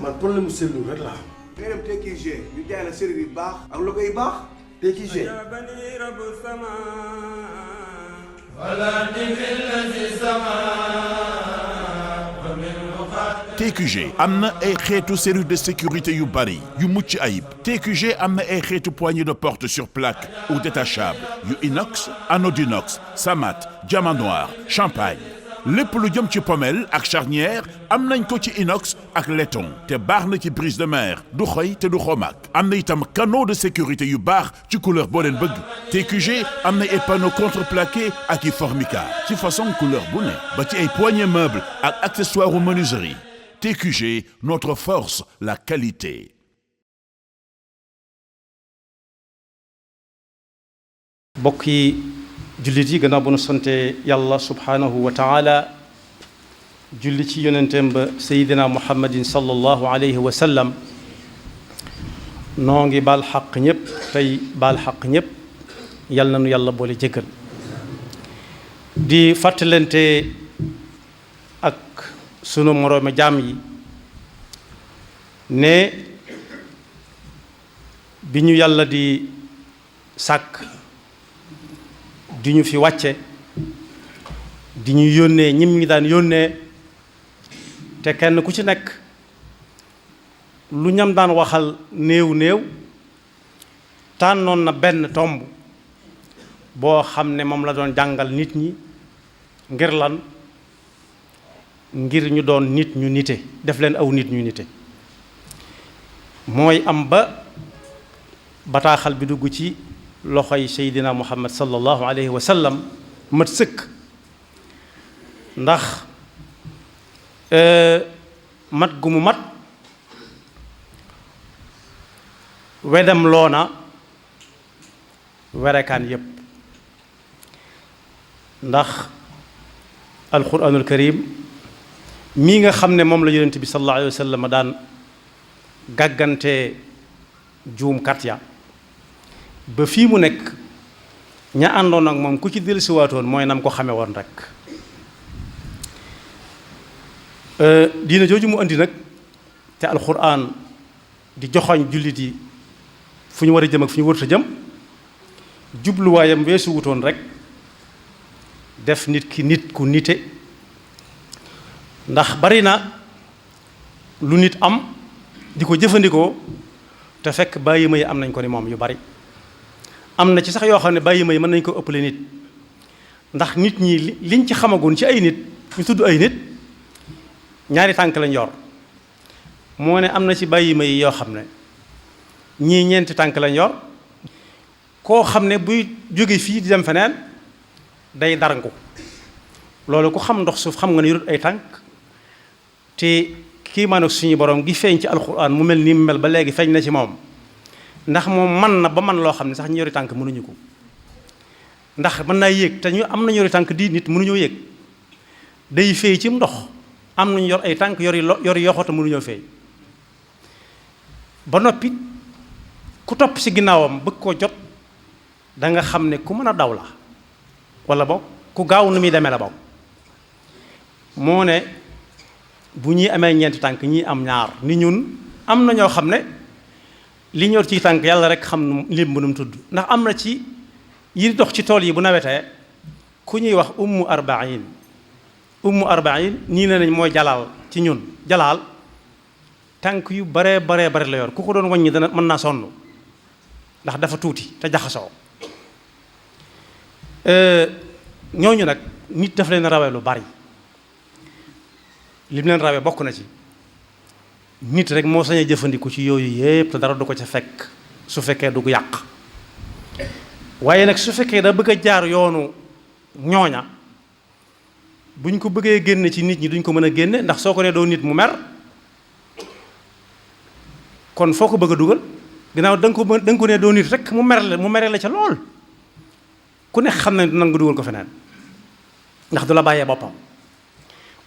man problème mu seetlu rek laa. ngay dem TQG ñu jaay la série yu baax ak logo yu baax. TQG. TQG am na ay xeetu serrure de sécurité yu bari yu mucc ayib. TQG am na ay xeetu poignée de porte sur plaque ou détachable yu inox, anodinox, samat, diamant noir, champagne. lépp lu jëm ci pommelle ak charnière am nañ ko ci inox ak laiton te baax na ci brise de mer du xoy te du xomaak. am na itam canaux de sécurité yu baax ci couleur boo leen bëgg. TQG am na ay panneaux contreplaqué ak i formica ci façon couleur bu ne ba ci ay poignées meubles ak accessoires u menuiserie. TQG, notre force, la qualité. mbokk yi jullit yi gannaaw bu nu sante yàlla subhaanahu wa taala julli ci yonenteem ba sayidina muhammadin sallallahu alayhi wa sallam noo ngi baal xaq ñëpp tey baal xaq ñëpp yal na nu yàlla boole jéggal di fàttalante ak sunu moroomi jaam yi ne bi ñu yàlla di sàkk di ñu fi wàcce di ñu yónnee ñim ñi daan yónnee te kenn ku ci nekk lu ñam daan waxal néew néew tànnoon na benn tomb boo xam ne moom la doon jàngal nit ñi ngir lan ngir ñu doon nit ñu nite def leen aw nit ñu nite mooy am ba bataaxal bi dugg ci loxoy seydina muhammad sallallahu alayhi wa sallam mat sëkk ndax mat gu mu mat wedam loona werekaan yépp ndax alquranul karim mii nga xam ne moom la yonent bi sallallahu alayhi wa sallam daan gàggante juumkat ya ba fii mu nekk ña àndoon ak moom ku ci dellusiwaatoon mooy nam ko xame woon rek diina jooju mu andi nag te alxuraan di joxoñ jullit yi fu ñu war a jëm ak fu ñu warut a jëm jubluwaayam weesu wutoon rek def nit ki nit ku nite ndax bari na lu nit am di ko jëfandikoo te fekk bàyyi ma yi am nañ ko ni moom yu bari am na ci sax yoo xam ne bàyyi ma yi mën nañ ko ëppale nit ndax nit ñi liñ ci xamagoon ci ay nit ñu tudd ay nit ñaari tànk lañ yor moo ne am na ci bàyyi ma yi yoo xam ne ñii ñeenti tànk lañ yor koo xam ne buy jóge fii di dem feneen day darangu loolu ku xam ndox suuf xam nga ne yorut ay tànk te kii maanaam suñu borom gi feeñ ci alxuraan mu mel ni mu mel ba léegi feeñ na ci moom ndax moom man na ba man loo xam ne sax ñu yori tànk mënuñu ko ndax mën naa yéeg te ñu am na yori tànk di nit mënuñoo yéeg day feey ci ndox am nañu yor ay tànk yori yoxo te mënuñoo feey ba noppi ku topp ci ginnaawam bëgg koo jot da nga xam ne ku mën a daw la wala boog ku gaaw nu muy demee la boog moo ne bu ñuy amee ñeenti tànk ñii am ñaar ni ñun am na ñoo xam ne li ñor ci tànk yàlla rek xam lim bu nu mu tudd ndax am na ci yi dox ci tool yi bu nawetee ku ñuy wax ummu arbain ñii ne nañ mooy jalaal ci ñun jalaal tànk yu bare la yor ku ko doon wàññi dana mën naa sonn ndax dafa tuuti te jaxasoo ñooñu nag nit dafa leen rawee lu bari lim leen rawee bokk na ci nit rek moo sañ a jëfandiku ci yooyu yépp te dara du ko ca fekk su fekkee du yàq waaye nag su fekkee da bëgg a jaar yoonu ñooña buñ ko bëggee génne ci nit ñi duñ ko mën a génne ndax soo ko nee doo nit mu mer kon foo ko bëgg a dugal ginnaaw da nga ko nee doo nit rek mu mere la ca lool ku nekk xam ne nangu dugal ko feneen ndax du la bàyyee boppam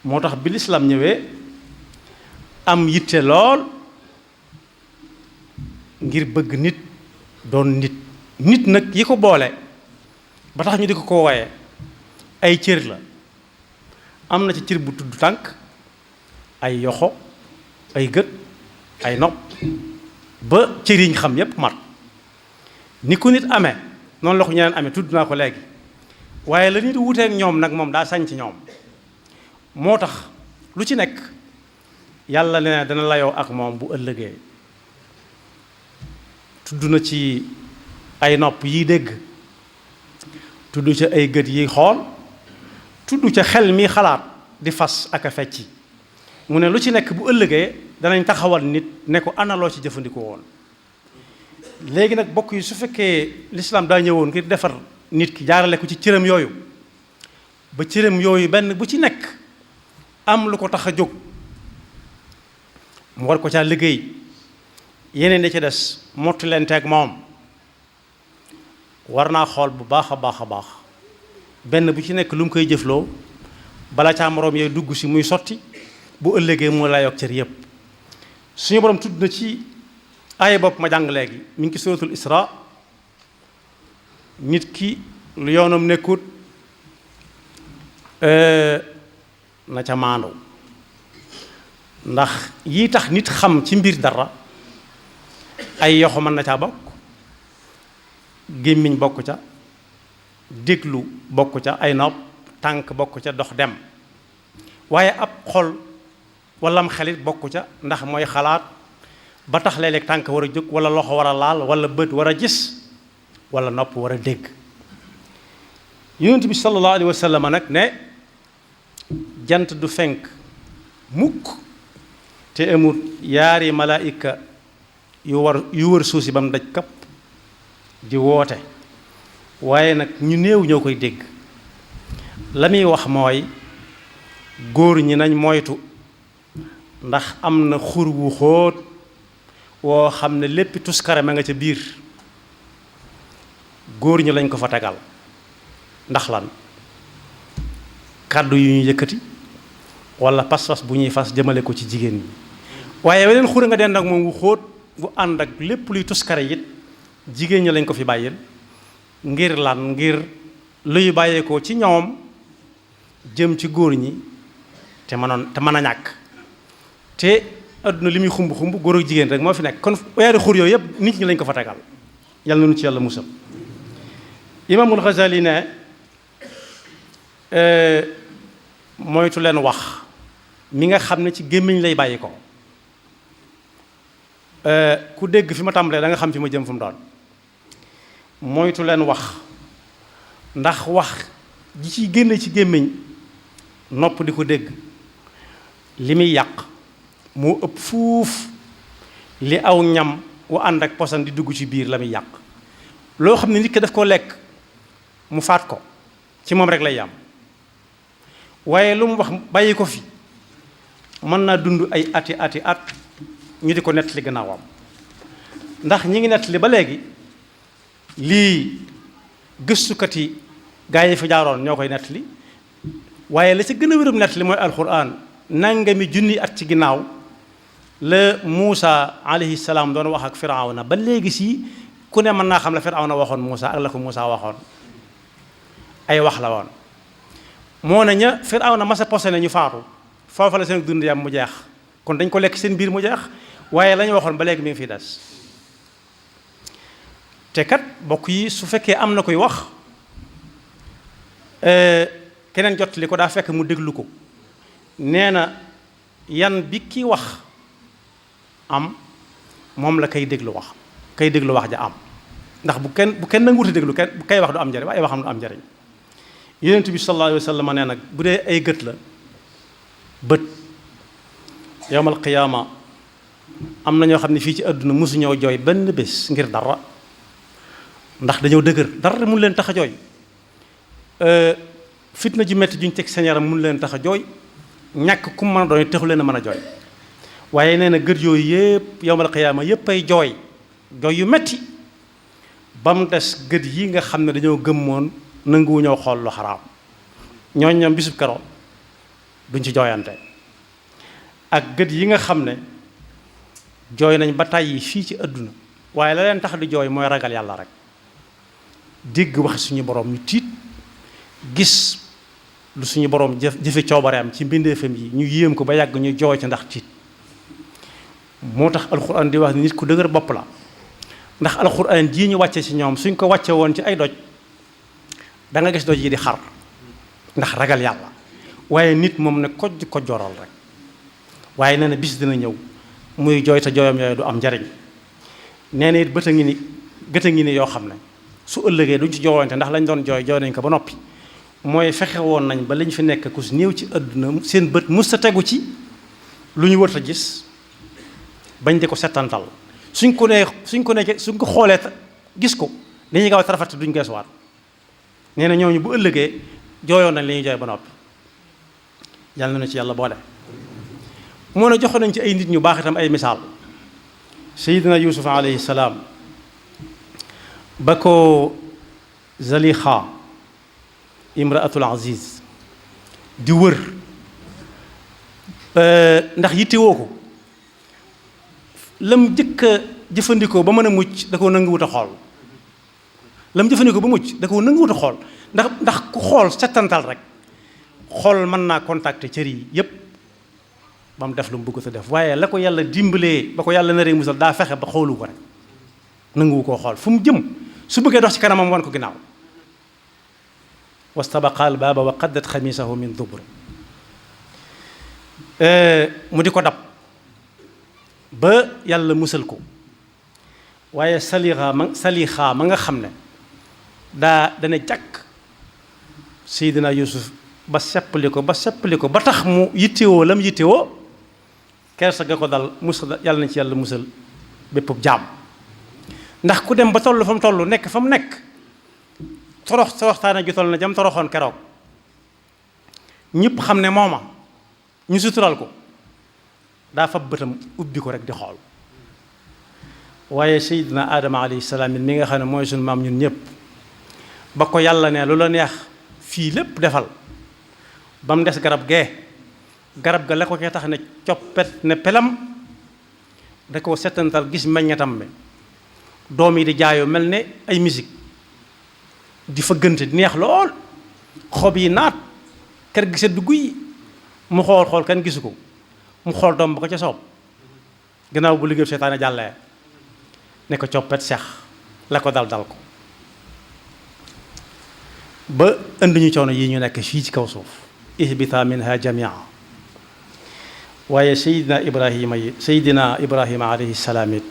moo tax bi lislaam ñëwee am yitte lool ngir bëgg nit doon nit nag yi ko boole ba tax ñu di ko wooye ay cër la am na ci cër bu tudd tànk ay yoxo ay gët ay nopp ba cëriñ xam yépp mat ni ko nit amee noonu la ko ñeneen amee tudd naa ko léegi waaye la nit wuteek ñoom nag moom daa sañ ci ñoom moo tax lu ci nekk yàlla ne dana layoo ak moom bu ëllëgee tudd na ci ay nopp yiy dégg tudd ca ay gët yiy xool tudd ca xel mi xalaat di fas ak a fecci mu ne lu ci nekk bu ëllëgee danañ taxawal nit ne ko ana loo ci jëfandikoo woon léegi nag bokk yi su fekkee lislaam daa ñëwoon ngir defar nit ki jaarale ko ci cëram yooyu ba cëram yooyu benn bu ci nekk am lu ko tax a jóg mu war ko caa liggéey yeneen da ci des mottu leen teeg moom war naa xool bu baax a baax a baax benn bu ci nekk lu mu koy jëfloo bala caa moroom yooyu dugg si muy sotti bu ëllëgee mu layoog cër yépp suñu borom tudd na ci aaya bopp ma jàng léegi mi ngi ci suratul Isra nit ki lu yoonam nekkut na ca maandu ndax yii tax nit xam ci mbir dara ay yoxo mën na caa bokk gémmiñ bokk ca déglu bokk ca ay nopp tànk bokk ca dox dem waaye ab xol wala am xelit bokk ca ndax mooy xalaat ba tax léeg-léeg tànk war a jóg wala loxo war a laal wala bët war a gis wala nopp war a dégg yonent bi sallallahu alayhi wa sallam nag ne jant du fenk mukk te amul yaari malaayika yu wër suuf si ba mu daj kapp di woote waaye nag ñu néew ñoo koy dégg la muy wax mooy góor ñi nañ moytu ndax am na xur wu xóot woo xam ne lépp tuskare ma nga ca biir góor ñi lañ ko fa tegal ndax lan kàddu yu ñu yëkkati wala pas-pas bu ñuy fas jëmale ko ci jigéen ñi waaye weneen xur nga den nag moom wu xóot wu ànd ak lépp luy tuskare it jigéen ñi lañ ko fi bàyyil ngir lan ngir luy bàyyeekoo ci ñoom jëm ci góor ñi te mën a ñàkk te adduna li muy xumb xumb góor ak jigéen rek moo fi nekk kon weeri xur yooyu yëpp nit ñi lañ ko fa tegal yàlla nañu ci yàlla musal imaamul Ghazali ne moytu leen wax mi nga xam ne ci gémmiñ lay bàyyi ko ku dégg fi ma tàmbalee da nga xam fi ma jëm fu mu doon moytu leen wax ndax wax ji ciy génne ci gémmiñ nopp di ko dégg li muy yàq moo ëpp fuuf li aw ñam wu ànd ak posan di dugg ci biir la muy yàq loo xam ne nit ki daf koo lekk mu faat ko ci moom rek lay yam waaye lu mu wax bàyyi ko fi mën naa dund ay ati at ñu di ko nettali gannaawam ndax ñi ngi nettali ba léegi lii gëstukat yi gaa yi fi jaaroon ñoo koy nettali waaye la ca gën a wérum nettali mooy alxuraan nangami junni at ci ginnaaw la Muusa alayhi salaam doon wax ak Firawna ba léegi si ku ne mën naa xam la Firawna waxoon Muusa ak la ko Muusa waxoon ay wax la woon moo ne ña Firawna masa posé ne ñu faatu foofa la seen dund yam mu jeex kon dañ ko lekk seen biir mu jeex waaye la ñu waxoon ba léegi mi ngi fiy des te kat bokk yi su fekkee am na koy wax keneen jot li ko daa fekk mu déglu ko nee na yan bi ki wax am moom la kay déglu wax ja am ndax bu kenn nanguuti déglu kenn bu kay wax du am njariñ waaye waxam du am njariñ yonent bi sallallahu alayhi wa sallam nee nag bu dee ay gët la bët yawmal qiyaama am na ñoo xam ne fii ci àdduna mosuñoo jooy benn bés ngir dara ndax dañoo dëgër dara mun leen tax a jooy fitna ju metti juñ teg seen yaram mun leen tax a jooy ñàkk ku mën a doon taxu leen a mën a jooy waaye nee na gët yooyu yëpp yawmal qiyaama yëpp ay jooy yu metti ba mu des gët yi nga xam ne dañoo gëmmoon nanguwu ñoo xool lu xaraam ñooñ ñoom bisub keroog duñ ci jooyante ak gët yi nga xam ne jooy nañ ba tàyyi fii ci àdduna waaye la leen tax di jooy mooy ragal yàlla rek dégg wax suñu borom ñu tiit gis lu suñu borom jëfe coobareem ci mbindeefam yi ñu yéem ko ba yàgg ñu jooy ci ndax tiit moo tax alxuraan di wax ni nit ku dëgër bopp la ndax alxuraan jii ñu wàcce ci ñoom suñ ko wàcce woon ci ay doj da nga gis doj yi di xar ndax ragal yàlla waaye nit moom ne kojj ko joral rek waaye nee na bis dina ñëw muy jooy te jooyam yooyu du am njariñ nee na it gët a ngi ni yoo xam ne su ëllëgee duñ ci jooyante ndax lañ doon jooy nañ ko ba noppi mooy fexe woon nañ ba lañ fi nekk ku si néew ci àdduna seen bët mus sa tegu ci lu ñu wër a gis bañ di ko settantal suñ ko xoolee gis ko dañuy gaaw a tarafat duñ geesuwaat nee na ñooñu bu ëllëgee jooyoon nañ li ñuy jooy ba noppi yàlla na ci yàlla boole. moo ne joxoon nañ ci ay nit ñu baax itam ay misaal Seydina Yuusuf alayhi salaam ba ko Zalixa imraatul aziz di wër ndax yittewoo ko lam jëkk a jëfandikoo ba mën a mucc da koo nanguwut a xool lam jëfandikoo ba mucc da koo nanguwut a xool ndax ku xool settantal rek xool mën naa contacter cër yi yépp ba mu def lu mu bëgg a def waaye la ko yàlla dimbalee ba ko yàlla naree musal daa fexe ba xoolu ko rek nanguwu koo xool fu mu jëm su bëggee dox ci kanamam wan ko ginnaaw wastabaqa al baaba wa qaddat xamisahu min dubur mu di ko dab ba yàlla musal ko waaye salixa ma nga xam ne dana jàkk Seydina Yuusuf ba seppali ko ba tax mu yittewoo lam yittewoo kersa ga ko dal musal yàlla na ci yàlla musal bépp jaam ndax ku dem ba toll fa mu toll nekk fa mu nekk toroxtaane ju toll na jam toroxoon keroog ñëpp xam ne mooma ñu sutural ko daa fab bëtam ubbi ko rek di xool waaye Seydina Adama alayhi salaam mi nga xam ne mooy suñu maam ñun ñëpp ba ko yàlla ne lu la neex fii lépp defal ba mu des garab ga la ko cee tax ne coppet ne pelam da ko settantal gis meññatam bi doom yi di jaayoo mel ne ay musique di fëggante di neex lool xob yi naat kër gi sedd guy mu xool kenn gisu ko mu xool doom ba ko ca soob gannaaw bu liggéey seytaane jàllee ne ko coppet seex la ko dal ko ba indi ñu coono yi ñu nekk fii ci kaw suuf ihbita minha jamia waaye Seydina Ibrahima alayhi salaam it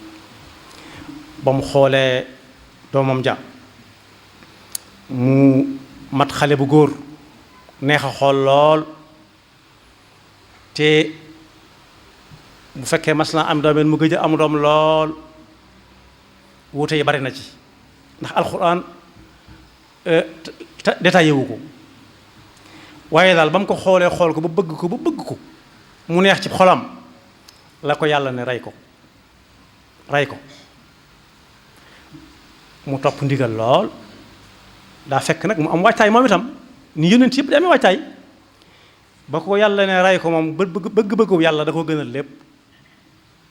ba mu xoolee doomam ja mu mat xale bu góor neex a xool lool te bu fekkee mas naa am doomeen mu gëj a am doom lool wuute yi bari na ci ndax alxuraan détaillé wu ko waaye daal ba mu ko xoolee xool ko ba bëgg ko mu neex ci xolam la ko yàlla ne rey ko mu topp ndigal lool daa fekk nag mu am waajtaay moom itam ni yonent yëpp di amee waajtaay ba ko yàlla ne rey ko moom bëgg-bëggu yàlla da ko gënal lépp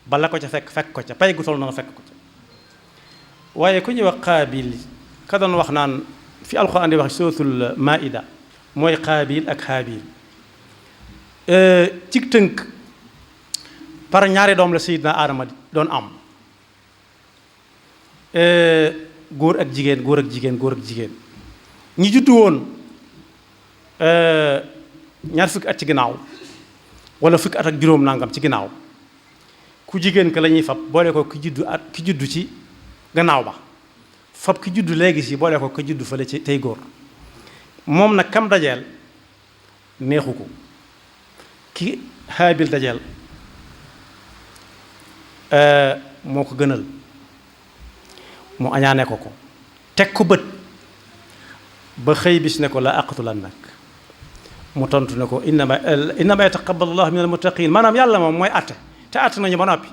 ba la ko ca fekk ko ca pay gu toll na fekk ko ca waaye ku ñuy wax Qaabil ka doon wax naan fi alxuraan di wax suratul maida mooy Qaabil ak Haabil ci tënk par ñaari doom la Seydina Adama doon am góor ak jigéen ñi juddu woon ñaar fukki at ci ginnaaw wala fukki at ak juróom nangam ci ginnaaw ku jigéen ka la ñuy fab boole ko ki juddu ci gannaaw ba fab ki juddu léegi si boole ko ki juddu fële ci tey góor moom nag kam dajeel neexu ko ki Haabil dajeel moo ko gënal mu añaane ko teg ko bët ba xëy bis ne ko la aqtulannak mu tontu ne ko innama yataqabbalu llahu min almuttaqin maanaam yàlla moom mooy atte te atte nañu ba noppi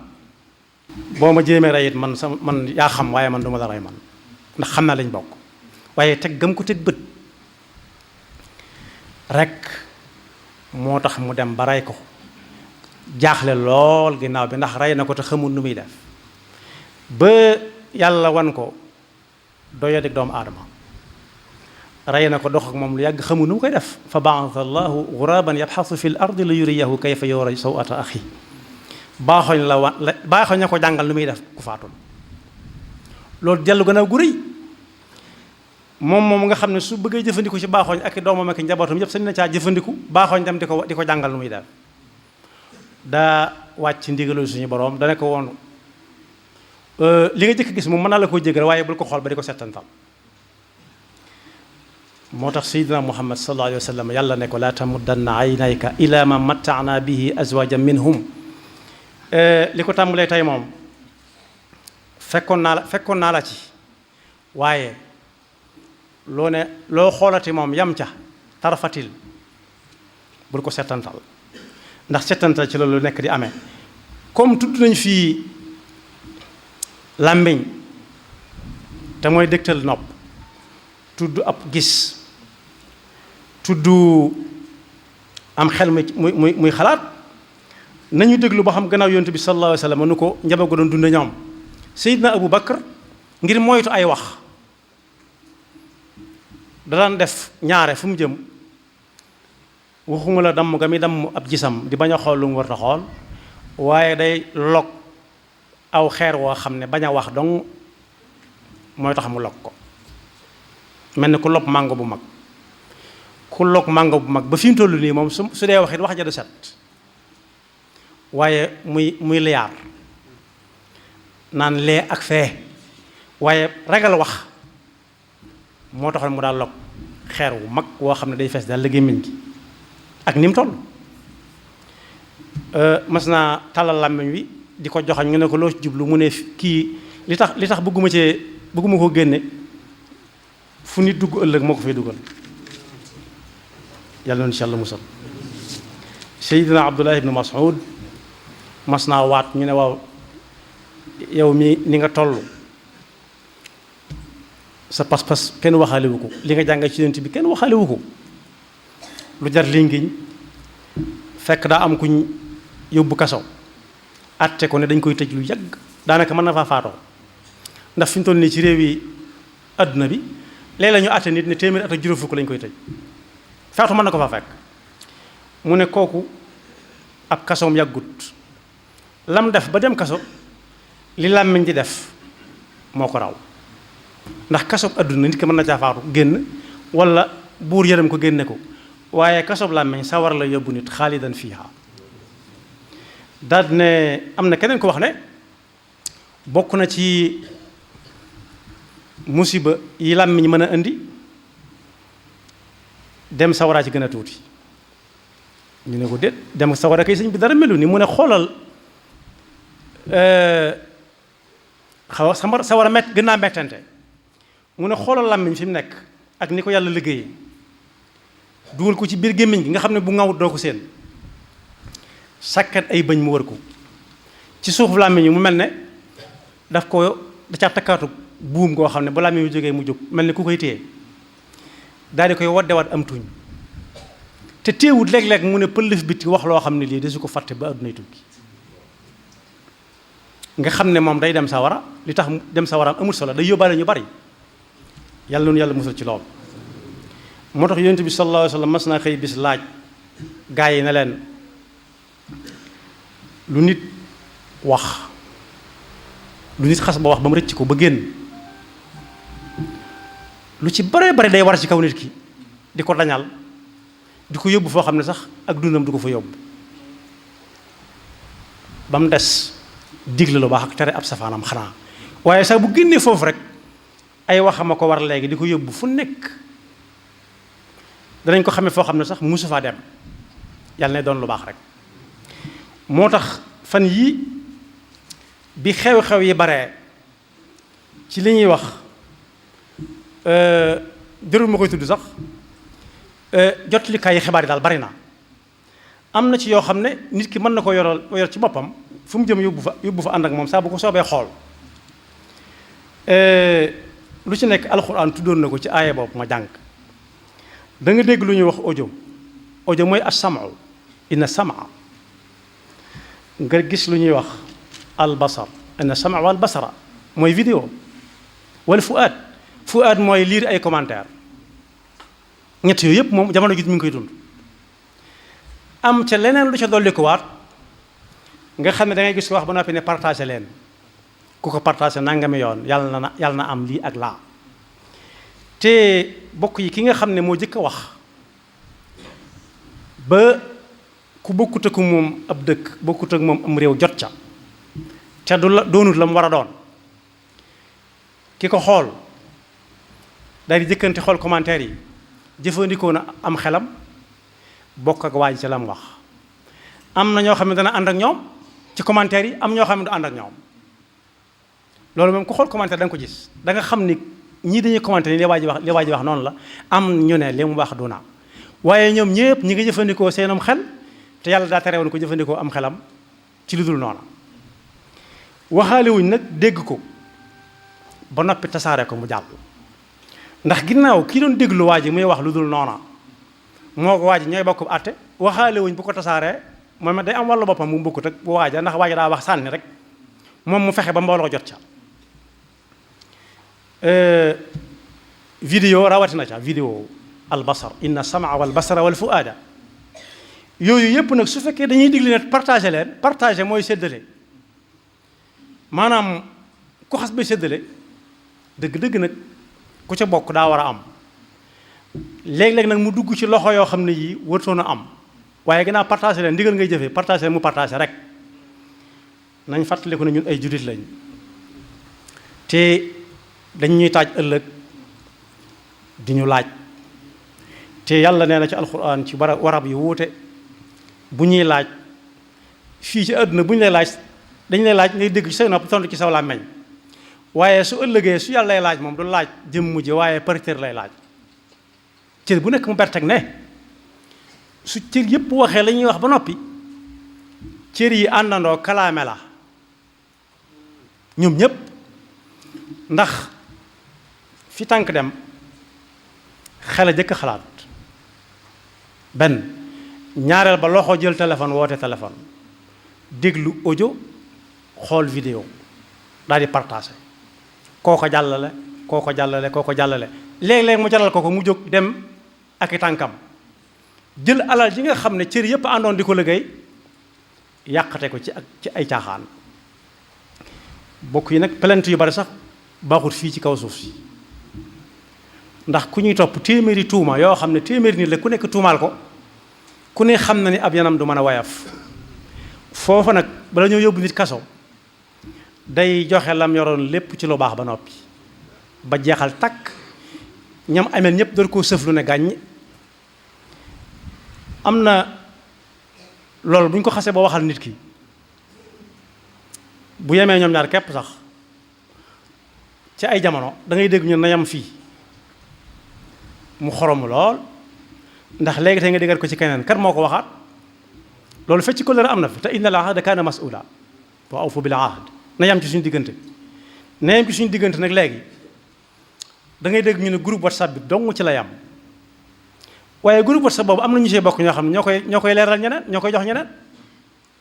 boo ma jéemee rey it man yaa xam waaye man du ma la rey man ndax xam naa lañ bokk waaye teg gëm ko teg bët rek moo tax mu dem ba rey ko jaaxle lool ginnaaw bi ndax rey na ko te xamul nu muy def ba yàlla wan ko doyadik doomu aadama rey na ko dox ak moom lu yàgg xamul nu mu koy def fa ba'atha allahu ghuraban yabhasu fi l ardi li yuriyahu kayfa yura sawata axi baaxoñ la baaxoñ na ko jàngal lu muy def ku faatul loolu dellu gannaaw gu rëy moom nga xam ne su bëggee jëfandiku ci baaxoñ ak doomam ak njabootam yëpp sañ na caa jëfandiku baaxoñ dem di ko jàngal lu muy def daa wàcc ndigalul suñu borom dana ko woon li nga jëkk gis moom mën naa la koo jégal waaye bul ko xool ba di ko settantal moo tax sayyidina muhammad sallallahu alayhi wa sallam yàlla ne ko laa tamuddanna aynayka ila ma matta'na bihi azwajan minhum li ko tàmbalee tey moom fekkoon naa la ci waaye loo xoolati moom yam ca tarafatil bul ko settantal ndax settantal ci loolu nekk di amee comme tudd nañ fii làmmiñ te mooy dégtal nopp tudd ab gis tudd am xel muy xalaat nañu déglu ba xam gannaaw yonent bi sallallahu alayhi wa sallam nu ko njaboot ko doon dunde ñoom Seydina Abu Bakar ngir moytu ay wax da daan def ñaare fu mu jëm waxuma la damm ga mi damm ab gisam di bañ a xool lu mu war a xool waaye day log aw xeer woo xam ne bañ a wax dong mooy tax mu log ko mel ni ku log màngo bu mag ba fi mu toll nii moom su dee wax it wax ja du set waaye muy liyaar naan lee ak fee waaye ragal wax moo taxoon mu daal log xeer wu mag woo xam ne day fees daal la gémmiñ gi ak ni mu toll mas naa tàllal làmmiñ wi di ko joxañ nga ne ko loo ci jublu mu ne kii li tax bëgguma koo génne fu nit dugg ëllëg moo ko fay dugal yàlla noonu insha Allah musal Seydina Abdullah ibn Mas'ud mas naa waat ñu ne waaw yow mi ni nga toll sa pas-pas kenn waxaalewu ko li nga jàngee ci yonent bi kenn waxaalewu ko lu jar li ngiñ fekk daa am kuñ yóbbu kaso atte ko ne dañ koy tëj lu yàgg daanaka mën na faa faatoo ndax fi ñu toll nii ci réew yi adduna bi léeg la ñu atte nit ne téeméeri at ak juróom fukk lañ koy tëj faatu mën na ko faa fekk mu ne kooku ab kasoom yàggut lam def ba dem kaso li làmmiñ di def moo ko raw ndax kasob adduna nit ki mën na caa faatu génn wala buur yërëm ko génne ko waaye kasob làmmiñ sawar la yóbbu nit xaalidan fiiha daal ne am na keneen ko wax ne bokk na ci musiba yi làmmiñ mën a indi dem sawaraa ci gën a tuuti ñu ne ko déet dem sawara kay sëñ bi dara melu ni mu ne xoolal xaw a sawara gën naa mettante mu ne xoolal làmmiñ fi mu nekk ak ni ko yàlla liggéeyee dugal ko ci biir gémmiñ gi nga xam ne bu ngawut doo ko seen sakkat ay bëñ mu wër ko ci suuf làmmiñ mu mel ne da ca takkaatu buum goo xam ne bu làmmiñ mu jógee mu jóg mel ne ku koy téye daal di koy waddewaat am tuñ te téewut léeg-léeg mu ne pëllëf biti wax loo xam ne lii de su ko fàtte ba addunay tukki nga xam ne moom day dem sawara li tax dem sawaraam amul solo day yóbbaale ñu bari yàlla noonu yàlla musal ci lool moo tax yonent bi sallallahu alayhi wa sallam mas naa xëy bis laaj gaa yi ne leen lu nit xas ba wax ba mu rëcc ko ba génn lu ci bare bare day war ci kaw nit ki di ko dañal di ko yóbbu foo xam ne sax ak dundam du ko fa yóbbu ba mu des digle lu baax ak tere ab safaanam xanaa waaye sax bu génnee foofu rek ay waxama ko war léegi di ko yóbbu fu nekk danañ ko xamee foo xam ne sax musu faa dem yàlla ne doon lu baax rek moo tax fan yii bi xew-xew yi bare ci li ñuy wax jërul ma koy tudd sax jotlikaay yi xibaar yi daal bari na am na ci yoo xam ne nit ki mën na ko yor ci boppam fu mu jëm yóbbu fa ànd ak moom saa bu ko soobee xool lu ci nekk alxuraan tuddoon na ko ci aaya boobu ma jàng da nga dégg lu ñuy wax audio mooy as-sam'u inna sam'a nga gis lu ñuy wax albasar inna sam'a wal basara mooy vidéo wala fuaad mooy lire ay commentaire ñett yooyu yëpp moom jamono ji mi ngi koy dund am ca leneen lu ca dolli ko waat nga xam ne da ngay gis ko wax ba noppi ne partagé leen ku ko partagé nangami yoon yàlla na am lii ak laa. te bokk yi ki nga xam ne moo jëkk a wax ba ku bokkut ak moom ab dëkk bokkut ak moom am réew jot ca te doonut la mu war a doon ki ko xool daal di jëkkante xool commentaire yi jëfandikoo na am xelam bokk ak waaj ci la mu wax. am na ñoo xam ne dana ànd ak ñoom ci commentaire yi am ñoo xam ne du ànd ak ñoom loolu moom ku xool commentaire da nga ko gis da nga xam ni ñii dañuy commenté ni li waa ji wax noonu la am ñu ne li mu wax du naa waaye ñoom ñëpp ñi ngi jëfandikoo seenam xel te yàlla daa tere woon ko jëfandikoo am xelam ci lu dul noona waxaale wuñ nag dégg ko ba noppi tasaare ko mu jàll ndax ginnaaw kii doon déglu waa ji muy wax lu dul noona moo ko waa ji ñooy bokk àtte waxaale wuñ bu ko tasaaree moom day am wàllu boppam mu bokkut ak waaja ndax waaja daa wax sànni rek moom mu fexe ba mbooloo jot ca vidéo rawatina ca vidéo al basar inna samaa wal basara wal fuaada yooyu yëpp nag su fekkee dañuy digli ne partagé leen partagé mooy séddale maanaam ku xas bay séddale dëgg-dëgg nag ku ca bokk daa war a am léeg-léeg nag mu dugg ci loxo yoo xam ne yii wërtoon a am waaye gannaaw partagé leen ndigal ngay jëfee partagé leen mu partagé rek nañ fàttaliku ne ñun ay jullit lañ te dañ ñuy taaj ëllëg di ñu laaj te yàlla nee na ci alxuraan ci warab yi wuute bu ñuy laaj fii ci àdduna bu ñu lay laaj dañ lay laaj ngay dégg ci say nopp tontu ci saw làmmiñ waaye su ëllëgee su yàlla lay laaj moom du laaj jëmm ji waaye pariteer lay laaj cër bu nekk mu berteg ne su cër yëpp waxee la ñuy wax ba noppi cër yi àndandoo kalaame la ñoom ñëpp ndax fi tànk dem xel a jëkk xalaat benn ñaareel ba loxo jël téléphone woote téléphone déglu audio xool vidéo daal di partagé koo ko jàllale koo ko jàllale koo ko jàllale léeg-léeg mu jaral ko mu jóg dem ak i tànkam jël alal ji nga xam ne cër yëpp àndoon di ko liggéey yàqate ko ci ay caaxaan bokk yi nag plainte yu bari sax baaxut fii ci kaw suuf si ndax ku ñuy topp téeméeri tuuma yoo xam ne téeméeri nit la ku nekk tuumaal ko ku ne xam na ni ab yanam du mën a wayaf foofa nag bala ñoo yóbbu nit kaso day joxe lam yoroon lépp ci lu baax ba noppi ba jeexal takk ñam ameel ñëpp door koo sëf lu ne gàññ am na loolu bu ñu ko xasee ba waxal nit ki bu yemee ñoom ñaar képp sax ci ay jamono da ngay dégg ñu na yam fii mu xorom lool ndax léegi tey nga déggal ko ci keneen kan moo ko waxaat loolu fecc ko leer am na fi te inna al ahda kaana mas'uula wa awfu bil ahd na yam ci suñu diggante na yam ci suñu diggante nag léegi da ngay dégg ñu ne groupe WhatsApp bi dong ci la yam waaye groupe WhatsApp boobu am na ñu see bokk ñoo xam ne ñoo koy leeral ñeneen ñoo koy jox ñeneen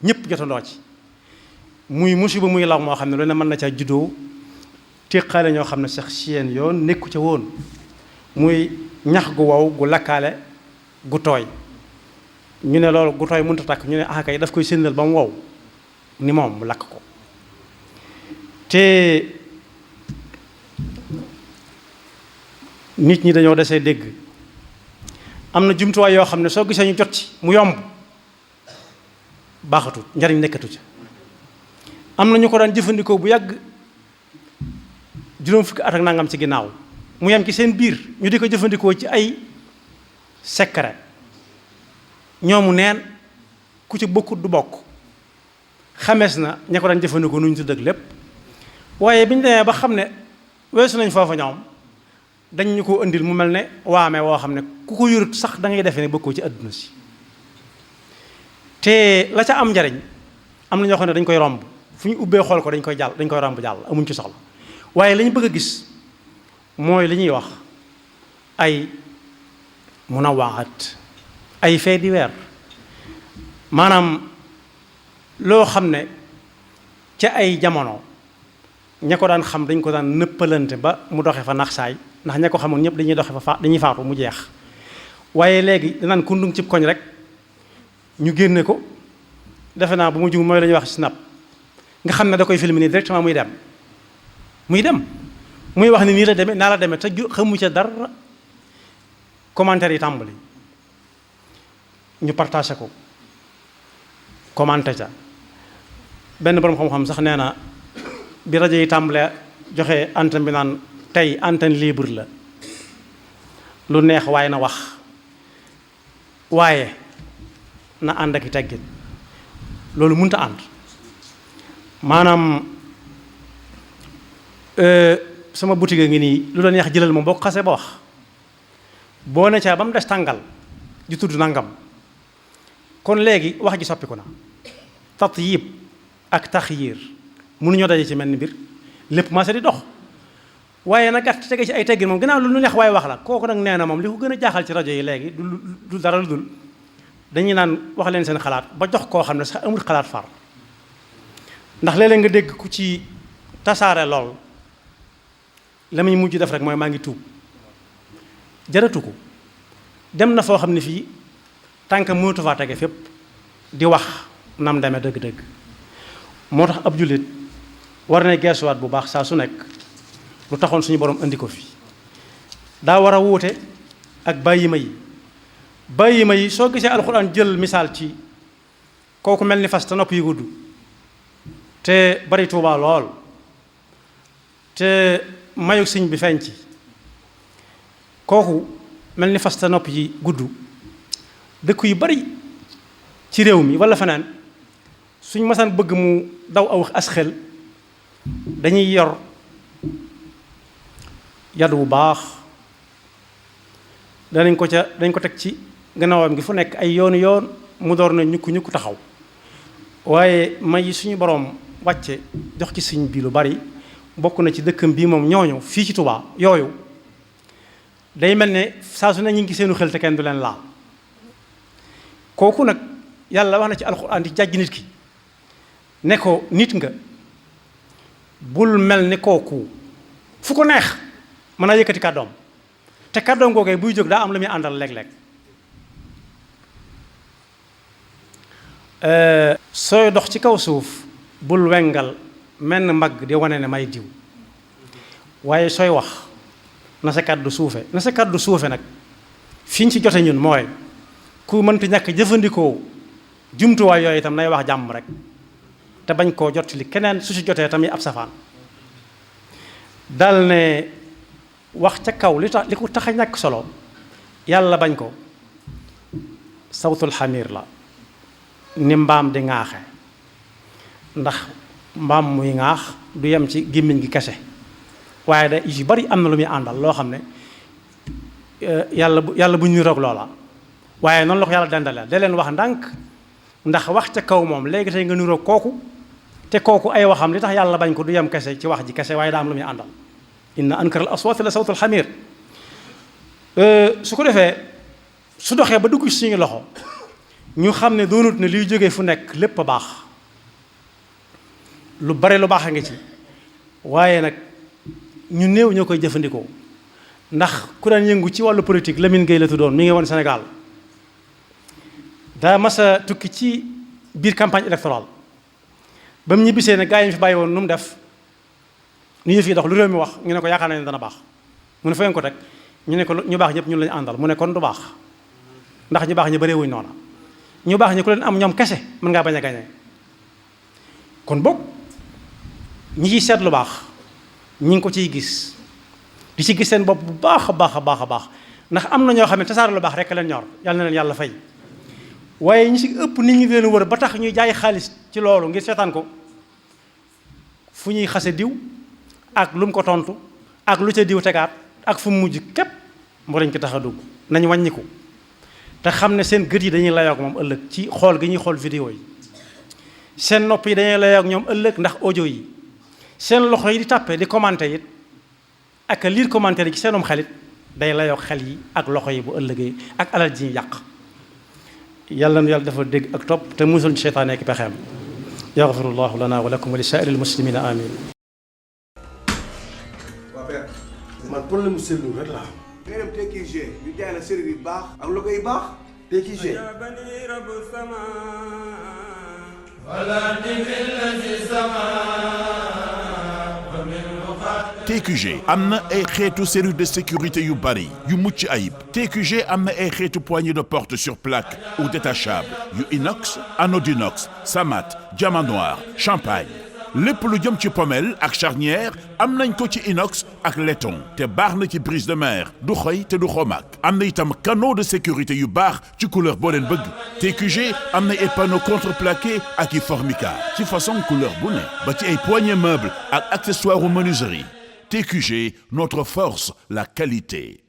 ñëpp jotandoo ci muy musiba muy law moo xam ne lu ne mën na caa juddoo téqaale ñoo xam ne sax seen yoon nekku ca woon muy ñax gu wow gu lakkaale gu tooy ñu ne loolu gu tooy mënut a tàkk ñu ne kay daf koy séndal ba mu wow ni moom mu lakk ko te nit ñi dañoo desee dégg am na jumtuwaay yoo xam ne soo gisee ñu jot ci mu yomb baaxatut njariñ nekkatu ca am na ñu ko daan jëfandikoo bu yàgg juróom fukki at ak nangam ci ginnaaw mu yem ci seen biir ñu di ko jëfandikoo ci ay secret ñoomu neen ku ci bokkut du bokk xamees na ña ko daan jëfandikoo nu ñu tudd ak lépp waaye bi ñu demee ba xam ne weesu nañ foofa ñoom dañ ñu ko indil mu mel ne waame woo xam ne ku ko yurut sax da ngay defee ne bokkoo ci àdduna si te la ca am njariñ am na ñoo xam ne dañ koy romb fu ñu ubbee xool ko dañ koy romb jàll amuñ ci soxla waaye li ñu bëgg a gis mooy li ñuy wax ay munawaat ay faits divers maanaam loo xam ne ca ay jamono ña ko daan xam dañ ko daan nëppalante ba mu doxe fa nax saay ndax ña ko xamoon ñëpp dañuy doxe fa dañuy faatu mu jeex waaye léegi danaan kundung cib koñ rek ñu génne ko defe naa bu mu jug mooy la ñuy wax snap nga xam ne da koy filmer nii directement muy dem muy wax ni nii la demee naa la demee te xamu ca dara. commentaire yi tàmbali ñu partagé ko commenté ca benn borom xam-xam sax nee na bi rajo yi tàmbalee joxe antenne bi naan tey antenne libre la lu neex waaye na wax waaye na ànd ak i teggin loolu mënta ànd maanaam sama boutique ngi nii lu la neex jëlal moom boo ko xasee ba wax boo ne caa ba mu des tàngal ju tudd nangam kon léegi wax ji soppiku na tatyib ak taxyiir mënuñoo daje ci mel ni mbir lépp ma sa di dox waaye nag gàtt tege ci ay teggin moom gannaaw lu neex waaye wax la kooku nag nee na moom li ko gën a jaaxal ci rajo yi léegi du dara lu dul dañuy naan wax leen seen xalaat ba jox koo xam ne sax amul xalaat far ndax léeg-léeg nga dégg ku ci tasaare lool la muy mujj def rek mooy maa ngi tuub jaratu ko dem na foo xam ne fii tànk mënatu faa tege fépp di wax nam demee dëgg-dëgg moo tax ab jullit war na geesuwaat bu baax saa su nekk lu taxoon suñu borom indi ko fi daa war a wuute ak bàyyi ma yi soo gisee alxuraan jël misaal ci kooku mel ni fas te nopp yi gudd te bari tuubaa lool te mayu sëñ bi feeñ ci kooku mel ni fas te nopp yi gudd dëkk yu bari ci réew mi walla feneen suñ masaan bëgg mu daw aw as xel dañuy yor yadu bu baax dañ ko teg ci gannaawam gi fu nekk ay yoon mu door na ñukk taxaw waaye may suñu boroom wàcce jox ci sëñ bi lu bari bokk na ci dëkkam bii moom ñooñu fii ci Touba yooyu day mel ne saa su ne ñu ngi seenu xel te kenn du leen laal kooku nag yàlla wax na ci alxuraan di jàjj nit ki ne ko nit nga bul mel ni kooku fu ko neex mën a yëkkati kàddoom te kàddoom googee buy jóg daa am lu muy àndal léeg-léeg sooy dox ci kaw suuf bul wengal menn mbagg di wane ne may diw waaye sooy wax na sa kàddu suufe nag fi ñu ci jote ñun mooy ku mënti ñàkk jëfandikoo jumtuwaay yooyu itam nay wax jàmm rek te bañ koo jottali keneen su ci jotee tamit ab safaan dal ne wax ca kaw li ko tax a ñàkk solo yàlla bañ ko sawtul xamiir la ni mbaam di ŋaaxe ndax mbaam muy ŋaax du yem ci gémmiñ gi kese waaye da yu bari am na lu muy àndal loo xam ne yàlla bu ñu roog loola waaye noonu la ko yàlla dendale da leen wax ndànk ndax wax ca kaw moom léegi tey nga niroog kooku te kooku ay waxam li tax yàlla bañ ko du yem kese ci wax ji kese waaye daa am lu muy àndal inna ankara al aswaati la sawtul xamiir su ko defee su doxee ba dugg ci suñu loxo ñu xam ne doonut ne liy jógee fu nekk lépp a baax lu bare lu baax a ngi ci waaye nag ñu néew ñoo koy jëfandikoo ndax ku daan yëngu ci wàllu politique Lamine Gueye la tuddoon mi ngi woon Sénégal daa mas a tukki ci biir campagne électorale ba mu ñibbisee ne gaa yi fi bàyyi woon nu mu def nu yëf yi dox lu réew mi wax ñu ne ko yaakaar nañ ne dana baax mu ne fa ngeen ko teg ñu ne ko ñu baax ñëpp ñun lañu àndal mu ne kon du baax ndax ñu baax ñi bëree wuñ noona ñu baax ñi ku leen am ñoom kese mën ngaa bañ a gañe kon boog ñi ciy seet lu baax ñi ngi ko ciy gis di ci gis seen bopp bu baax a baax a baax a baax ndax am na ñoo xam ne tasaare lu baax rek leen ñor yàlla na leen yàlla fay waaye ñi ci ëpp nit ñi leen wër ba tax ñuy jaay xaalis ci loolu ngir seetaan ko fu ñuy xase diw ak lu mu ko tontu ak lu ca diw tegaat ak fu mu mujj képp moo lañ ko tax a dugg nañ wàññiku te xam ne seen gët yi dañuy layoog moom ëllëg ci xool gi ñuy xool vidéo yi seen nopp yi dañuy layoog ñoom ëllëg ndax audio yi seen loxo yi di tàppe di commenter it ak lire commentaire yi ci seenum xelit day layoog xel yi ak loxo yi bu ëllëgee ak alal ji ñu yàq yàlla na yàlla dafa dégg ak topp te musul ñu seytaane ak pexeem yaxfirullahu lana wa lakum wa li saa'iril muslimina amin man problème mu seetlu rek laa am. nga dem TQG ñu jaay la série yu baax ak logo yu baax. TQG. TQG am na ay xeetu serrure de sécurité yu bari yu mucc ayib. TQG am na ay xeetu poignée de porte sur plaque ou détachable yu inox, anodinox, samat, diamant noir, champagne. lépp lu jëm ci pommelle ak charnière am nañ ko ci inox ak laiton te baax na ci brise de mer du xoy te du xomaag. am na itam canaux de sécurité yu baax ci couleur boo leen bëgg. TQG am na ay panneaux contreplaqué ak i formica ci façon couleur bu ne ba ci ay poignées meubles ak accessoires menuiserie. TQG, notre force, la qualité.